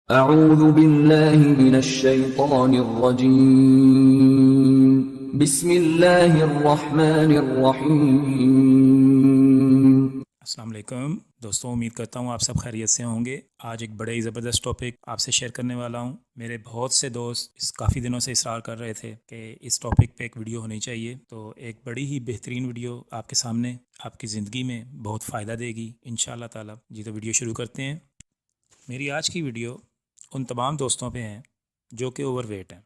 أعوذ بالله من الشيطان الرجيم بسم الله الرحمن الرحيم अस्सलाम वालेकुम दोस्तों, उम्मीद करता हूँ आप सब खैरियत से होंगे। आज एक बड़े ही ज़बरदस्त टॉपिक आपसे शेयर करने वाला हूँ। मेरे बहुत से दोस्त काफ़ी दिनों से इसरार कर रहे थे कि इस टॉपिक पे एक वीडियो होनी चाहिए, तो एक बड़ी ही बेहतरीन वीडियो आपके सामने आपकी ज़िंदगी में बहुत फ़ायदा देगी इंशाअल्लाह ताला। जी तो वीडियो शुरू करते हैं। मेरी आज की वीडियो उन तमाम दोस्तों पे हैं जो कि ओवरवेट हैं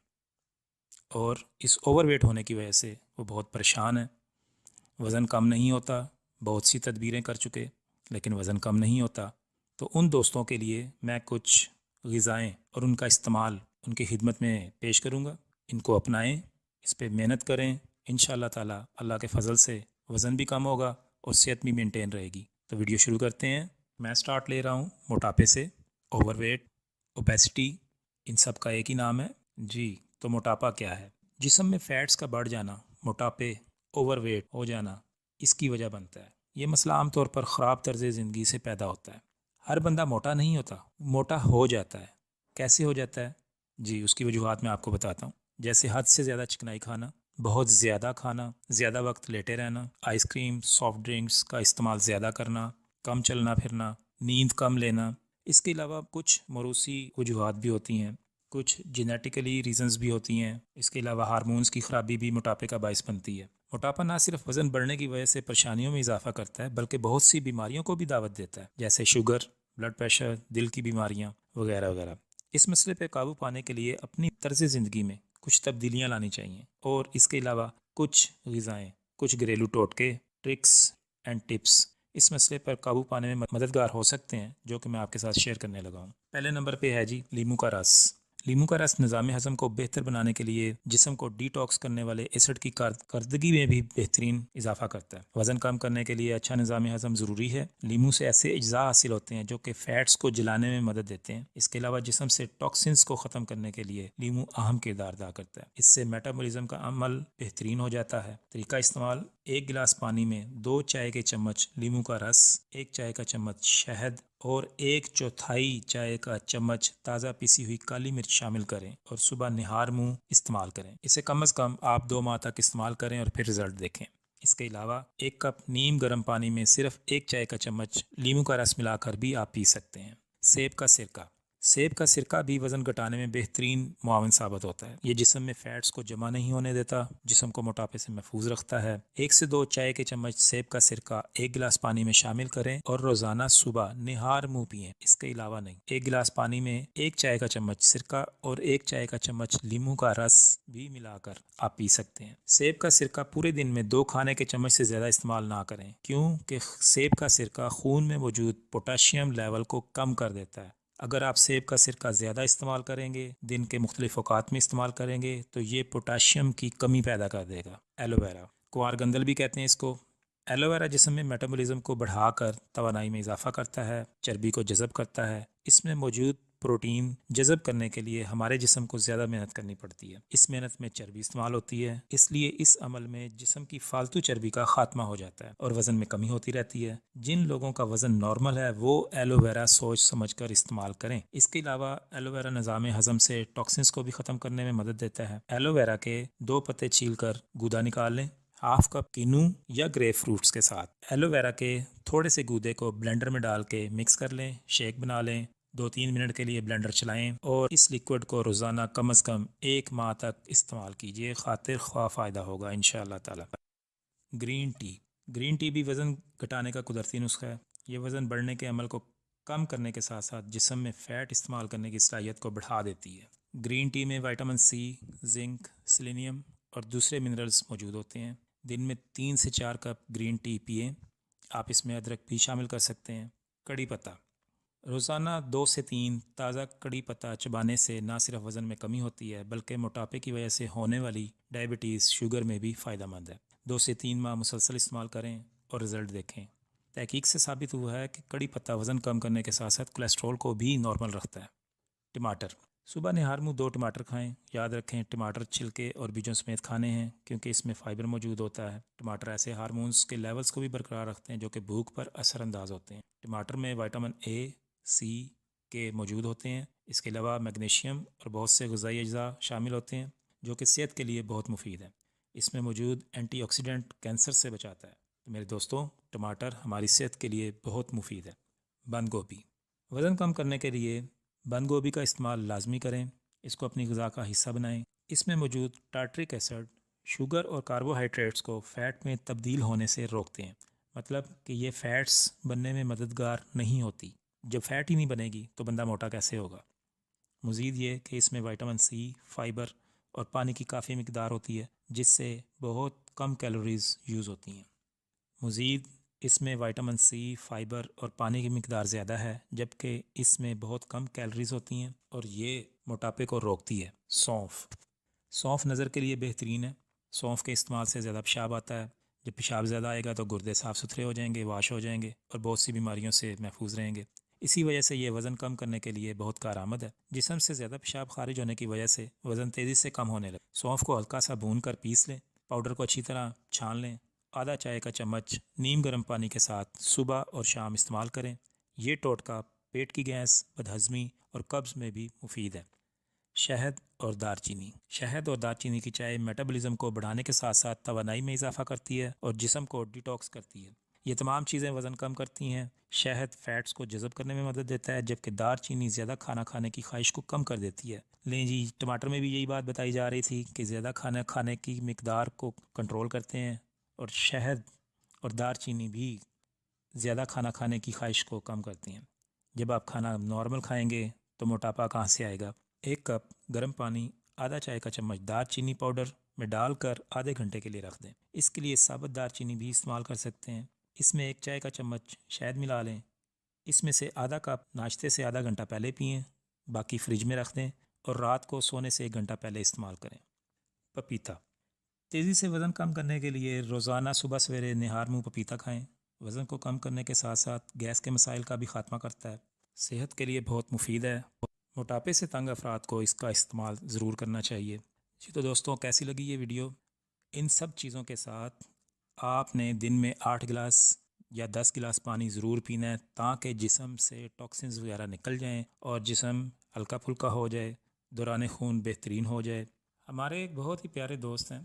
और इस ओवरवेट होने की वजह से वो बहुत परेशान है। वज़न कम नहीं होता, बहुत सी तदबीरें कर चुके लेकिन वज़न कम नहीं होता। तो उन दोस्तों के लिए मैं कुछ ग़िज़ाएँ और उनका इस्तेमाल उनकी खिदमत में पेश करूँगा। इनको अपनाएं, इस पे मेहनत करें, इंशाअल्लाह ताला अल्लाह के फ़ज़ल से वज़न भी कम होगा और सेहत भी मेंटेन रहेगी। तो वीडियो शुरू करते हैं। मैं स्टार्ट ले रहा हूँ मोटापे से। ओवरवेट, ओबेसिटी, इन सब का एक ही नाम है जी। तो मोटापा क्या है? जिस्म में फ़ैट्स का बढ़ जाना मोटापे, ओवरवेट हो जाना इसकी वजह बनता है। ये मसला आम तौर पर ख़राब तर्ज़ ज़िंदगी से पैदा होता है। हर बंदा मोटा नहीं होता, मोटा हो जाता है। कैसे हो जाता है जी? उसकी वजूहात मैं आपको बताता हूँ। जैसे हद से ज़्यादा चिकनाई खाना, बहुत ज़्यादा खाना, ज़्यादा वक्त लेटे रहना, आइसक्रीम सॉफ़्ट ड्रिंक्स का इस्तेमाल ज़्यादा करना, कम चलना फिरना, नींद कम लेना। इसके अलावा कुछ मौरूसी वजूहात भी होती हैं, कुछ जेनेटिकली रीज़न्स भी होती हैं। इसके अलावा हार्मोन्स की ख़राबी भी मोटापे का बायस बनती है। मोटापा ना सिर्फ वज़न बढ़ने की वजह से परेशानियों में इजाफा करता है बल्कि बहुत सी बीमारियों को भी दावत देता है, जैसे शुगर, ब्लड प्रेशर, दिल की बीमारियां वगैरह वगैरह। इस मसले पर काबू पाने के लिए अपनी तर्ज ज़िंदगी में कुछ तब्दीलियां लानी चाहिए और इसके अलावा कुछ ग़िज़ाएँ, कुछ घरेलू टोटके, ट्रिक्स एंड टिप्स इस मसले पर काबू पाने में मददगार हो सकते हैं, जो कि मैं आपके साथ शेयर करने लगा हूँ। पहले नंबर पे है जी लीमू का रस। लीमू का रस निज़ाम हज़म को बेहतर बनाने के लिए जिस्म को डिटॉक्स करने वाले एसिड की कारकर्दगी में भी बेहतरीन इजाफा करता है। वज़न कम करने के लिए अच्छा निज़ाम हज़म ज़रूरी है। लीमू से ऐसे अज्जा हासिल होते हैं जो कि फ़ैट्स को जलाने में मदद देते हैं। इसके अलावा जिस्म से टॉक्सिन्स को ख़त्म करने के लिए लीमू अहम किरदार अदा करता है। इससे मेटाबॉलिज्म का अमल बेहतरीन हो जाता है। तरीका इस्तेमाल: 1 गिलास पानी में 2 चाय के चम्मच लीमू का रस, 1 चाय का चम्मच शहद और 1/4 चाय का चम्मच ताज़ा पिसी हुई काली मिर्च शामिल करें और सुबह निहार मुंह इस्तेमाल करें। इसे कम से कम आप 2 माह तक इस्तेमाल करें और फिर रिजल्ट देखें। इसके अलावा 1 कप नीम गर्म पानी में सिर्फ 1 चाय का चम्मच लीमू का रस मिलाकर भी आप पी सकते हैं। सेब का सिरका। सेब का सिरका भी वज़न घटाने में बेहतरीन मुआवन साबित होता है। ये जिस्म में फ़ैट्स को जमा नहीं होने देता, जिस्म को मोटापे से महफूज रखता है। 1 से 2 चाय के चम्मच सेब का सिरका 1 गिलास पानी में शामिल करें और रोज़ाना सुबह निहार मुंह पिएं। इसके अलावा नहीं। 1 गिलास पानी में 1 चाय का चम्मच सिरका और 1 चाय का चम्मच लीमू का रस भी मिलाकर आप पी सकते हैं। सेब का सिरका पूरे दिन में 2 खाने के चम्मच से ज़्यादा इस्तेमाल ना करें, क्योंकि सेब का सिरका खून में मौजूद पोटाशियम लेवल को कम कर देता है। अगर आप सेब का सिरका ज़्यादा इस्तेमाल करेंगे, दिन के मुख्तलिफ औकात में इस्तेमाल करेंगे, तो ये पोटाशियम की कमी पैदा कर देगा। एलोवेरा, कुआरगंदल भी कहते हैं इसको। एलोवेरा जिस्म में मेटाबॉलिज्म को बढ़ाकर तवानाई में इजाफा करता है, चर्बी को जज़ब करता है। इसमें मौजूद प्रोटीन जज़ब करने के लिए हमारे जिस्म को ज़्यादा मेहनत करनी पड़ती है। इस मेहनत में चर्बी इस्तेमाल होती है, इसलिए इस अमल में जिस्म की फालतू चर्बी का खात्मा हो जाता है और वज़न में कमी होती रहती है। जिन लोगों का वज़न नॉर्मल है वो एलोवेरा सोच समझ कर इस्तेमाल करें। इसके अलावा एलोवेरा निज़ाम हज़म से टॉक्सिन्स को भी ख़त्म करने में मदद देता है। एलोवेरा के 2 पत्ते छील कर गूदा निकाल लें, हाफ कप किनू या ग्रेप फ्रूट्स के साथ। एलोवेरा के थोड़े से गूदे को ब्लेंडर में डाल के मिक्स कर लें, शेक बना लें। 2-3 मिनट के लिए ब्लेंडर चलाएं और इस लिक्विड को रोज़ाना कम से कम 1 माह तक इस्तेमाल कीजिए। खातिर ख्वाह फ़ायदा होगा इंशाअल्लाह ताला। Green tea. ग्रीन टी भी वज़न घटाने का कुदरती नुस्खा है। ये वज़न बढ़ने के अमल को कम करने के साथ साथ जिस्म में फ़ैट इस्तेमाल करने की सलाहियत को बढ़ा देती है। ग्रीन टी में विटामिन सी, जिंक, सेलेनियम और दूसरे मिनरल्स मौजूद होते हैं। दिन में 3 से 4 कप ग्रीन टी पिएं। आप इसमें अदरक भी शामिल कर सकते हैं। कड़ी पत्ता। रोज़ाना 2 से 3 ताज़ा कड़ी पत्ता चबाने से ना सिर्फ वज़न में कमी होती है बल्कि मोटापे की वजह से होने वाली डायबिटीज़, शुगर में भी फ़ायदेमंद है। 2 से 3 माह मुसलसल इस्तेमाल करें और रिज़ल्ट देखें। तहकीक से साबित हुआ है कि कड़ी पत्ता वज़न कम करने के साथ साथ कोलेस्ट्रॉल को भी नॉर्मल रखता है। टमाटर। सुबह निहार मुँह 2 टमाटर खाएं। याद रखें टमाटर छिलके और बीजों समेत खाने हैं, क्योंकि इसमें फ़ाइबर मौजूद होता है। टमाटर ऐसे हार्मोन्स के लेवल्स को भी बरकरार रखते हैं जो कि भूख पर असरअंदाज होते हैं। टमाटर में विटामिन ए, सी, کے موجود ہوتے ہیں۔ اس کے علاوہ میگنیشیم اور بہت سے غذائی اجزاء شامل ہوتے ہیں جو کہ صحت کے لیے بہت مفید ہیں۔ اس میں موجود اینٹی آکسیڈنٹ کینسر سے بچاتا ہے۔ تو میرے دوستوں، ٹماٹر ہماری صحت کے لیے بہت مفید ہے۔ بند گوبھی، وزن کم کرنے کے لیے بند گوبھی کا استعمال لازمی کریں۔ اس کو اپنی غذا کا حصہ بنائیں۔ اس میں موجود ٹارٹرک ایسڈ شوگر اور کاربوہائیڈریٹس کو فیٹ میں تبدیل ہونے سے روکتے ہیں، مطلب کہ یہ فیٹس بننے میں مددگار نہیں ہوتی۔ جب فیٹ ہی نہیں بنے گی تو بندہ موٹا کیسے ہوگا؟ مزید یہ کہ اس میں وٹامن سی، فائبر اور پانی کی کافی مقدار ہوتی ہے، جس سے بہت کم کیلوریز یوز ہوتی ہیں۔ مزید اس میں وٹامن سی، فائبر اور پانی کی مقدار زیادہ ہے، جبکہ اس میں بہت کم کیلوریز ہوتی ہیں اور یہ موٹاپے کو روکتی ہے۔ سونف نظر کے لیے بہترین ہے۔ سونف کے استعمال سے زیادہ پیشاب آتا ہے۔ جب پیشاب زیادہ آئے گا تو گردے صاف ستھرے ہو جائیں گے، واش ہو جائیں گے اور بہت سی بیماریوں سے محفوظ رہیں گے۔ اسی وجہ سے یہ وزن کم کرنے کے لیے بہت کارآمد ہے۔ جسم سے زیادہ پیشاب خارج ہونے کی وجہ سے وزن تیزی سے کم ہونے لگے۔ سونف کو ہلکا سا بھون کر پیس لیں، پاؤڈر کو اچھی طرح چھان لیں۔ آدھا چائے کا چمچ نیم گرم پانی کے ساتھ صبح اور شام استعمال کریں۔ یہ ٹوٹکا پیٹ کی گیس، بدہضمی اور قبض میں بھی مفید ہے۔ شہد اور دار چینی، شہد اور دار چینی کی چائے میٹابولزم کو بڑھانے کے ساتھ ساتھ توانائی میں اضافہ کرتی ہے اور جسم کو ڈیٹاکس کرتی ہے۔ یہ تمام چیزیں وزن کم کرتی ہیں۔ شہد فیٹس کو جذب کرنے میں مدد دیتا ہے، جبکہ دار چینی زیادہ کھانا کھانے کی خواہش کو کم کر دیتی ہے۔ لیں جی، ٹماٹر میں بھی یہی بات بتائی جا رہی تھی کہ زیادہ کھانا کھانے کی مقدار کو کنٹرول کرتے ہیں، اور شہد اور دار چینی بھی زیادہ کھانا کھانے کی خواہش کو کم کرتی ہیں۔ جب آپ کھانا نارمل کھائیں گے تو موٹاپا کہاں سے آئے گا؟ 1 کپ گرم پانی، آدھا چائے کا چمچ دار چینی پاؤڈر میں ڈال کر آدھے گھنٹے کے لیے رکھ دیں۔ اس کے لیے ثابت دار چینی بھی استعمال کر سکتے ہیں۔ اس میں 1 چائے کا چمچ شہد ملا لیں۔ اس میں سے آدھا کپ ناشتے سے آدھا گھنٹہ پہلے پئیں، باقی فریج میں رکھ دیں اور رات کو سونے سے 1 گھنٹہ پہلے استعمال کریں۔ پپیتا، تیزی سے وزن کم کرنے کے لیے روزانہ صبح سویرے نہار منہ پپیتا کھائیں۔ وزن کو کم کرنے کے ساتھ ساتھ گیس کے مسائل کا بھی خاتمہ کرتا ہے۔ صحت کے لیے بہت مفید ہے۔ موٹاپے سے تنگ افراد کو اس کا استعمال ضرور کرنا چاہیے۔ جی تو دوستوں، کیسی لگی یہ ویڈیو؟ ان سب چیزوں کے ساتھ آپ نے دن میں 8 گلاس یا 10 گلاس پانی ضرور پینا ہے، تاکہ جسم سے ٹاکسنز وغیرہ نکل جائیں اور جسم ہلکا پھلکا ہو جائے، دوران خون بہترین ہو جائے۔ ہمارے ایک بہت ہی پیارے دوست ہیں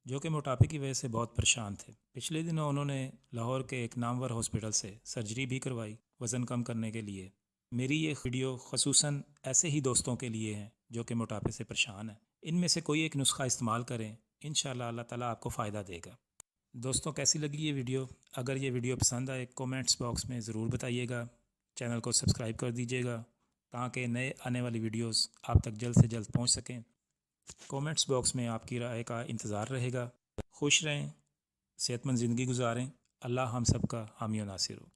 جو کہ موٹاپے کی وجہ سے بہت پریشان تھے۔ پچھلے دنوں انہوں نے لاہور کے ایک نامور ہاسپٹل سے سرجری بھی کروائی وزن کم کرنے کے لیے۔ میری یہ ویڈیو خصوصاً ایسے ہی دوستوں کے لیے ہیں جو کہ موٹاپے سے پریشان ہیں۔ ان میں سے کوئی ایک نسخہ استعمال کریں، انشاءاللہ اللہ تعالیٰ آپ کو فائدہ دے گا۔ دوستوں، کیسی لگی یہ ویڈیو؟ اگر یہ ویڈیو پسند آئے کومنٹس باکس میں ضرور بتائیے گا۔ چینل کو سبسکرائب کر دیجیے گا تاکہ نئے آنے والی ویڈیوز آپ تک جلد سے جلد پہنچ سکیں۔ کومنٹس باکس میں آپ کی رائے کا انتظار رہے گا۔ خوش رہیں، صحت مند زندگی گزاریں۔ اللہ ہم سب کا حامی و ناصر ہو۔